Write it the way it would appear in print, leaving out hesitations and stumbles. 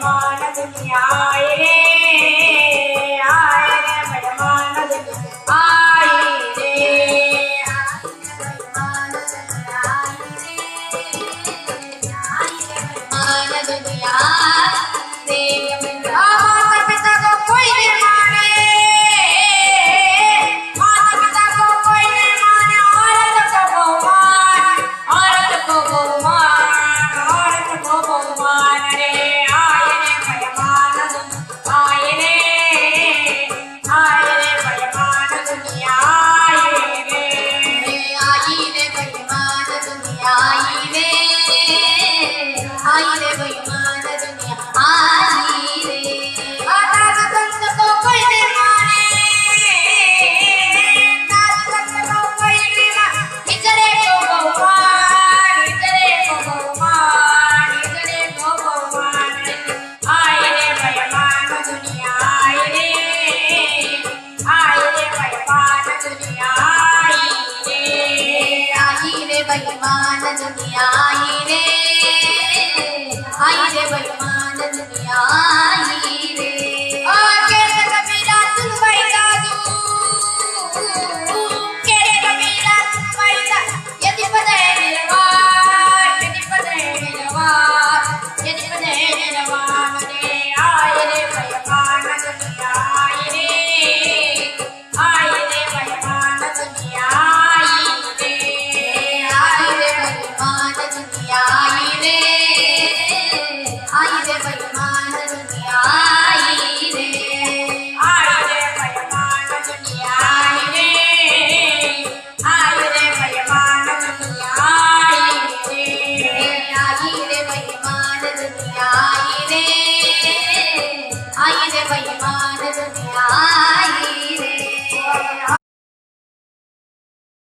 बेईमान दुनिया आई रे, आए रे बेईमान दुनिया आई रे, बेईमान दुनिया आई रे, आई रे बेईमान दुनिया रे। माता पिता को कोई नहीं माने, माता पिता को कोई नहीं माने, औरत को बहुमान, औरत को बहुमान, औरत को बहुमान रे, आए रे बेईमान दुनिया आए रे, आए रे बेईमान दुनिया आए रे, आई रे बेईमान दुनिया आई रे, आई रे बेईमान दुनिया आई रे। दादा संत को कोई नहीं माने, दादा संत को कोई नहीं माने, हिजड़े को बहुमान, हिजड़े को बहुमान, हिजड़े को बहुमान रे, आए रे बेईमान दुनिया आए रे, आए रे बेईमान दुनिया आई रे, आई रे बेईमान दुनिया आई रे, आई रे बेईमान दुनिया आई रे। केरे कबीरा सुन भाई दादू, केरे कबीरा सुन भाई दादू, यदि पदे निर्वाण, यदि पदे निर्वाण, यदि पदे निर्वाण रे, आए रे बेईमान दुनिया आई रे, आए रे बेईमान दुनिया आई रे, आए रे बेईमान दुनिया आई रे, आई रे बेईमान दुनिया आई रे, आई रे बेईमान दुनिया आई रे, आई रे बेईमान दुनिया आई रे, आई रे बेईमान दुनिया आई रे, आई रे बेईमान दुनिया आई रे।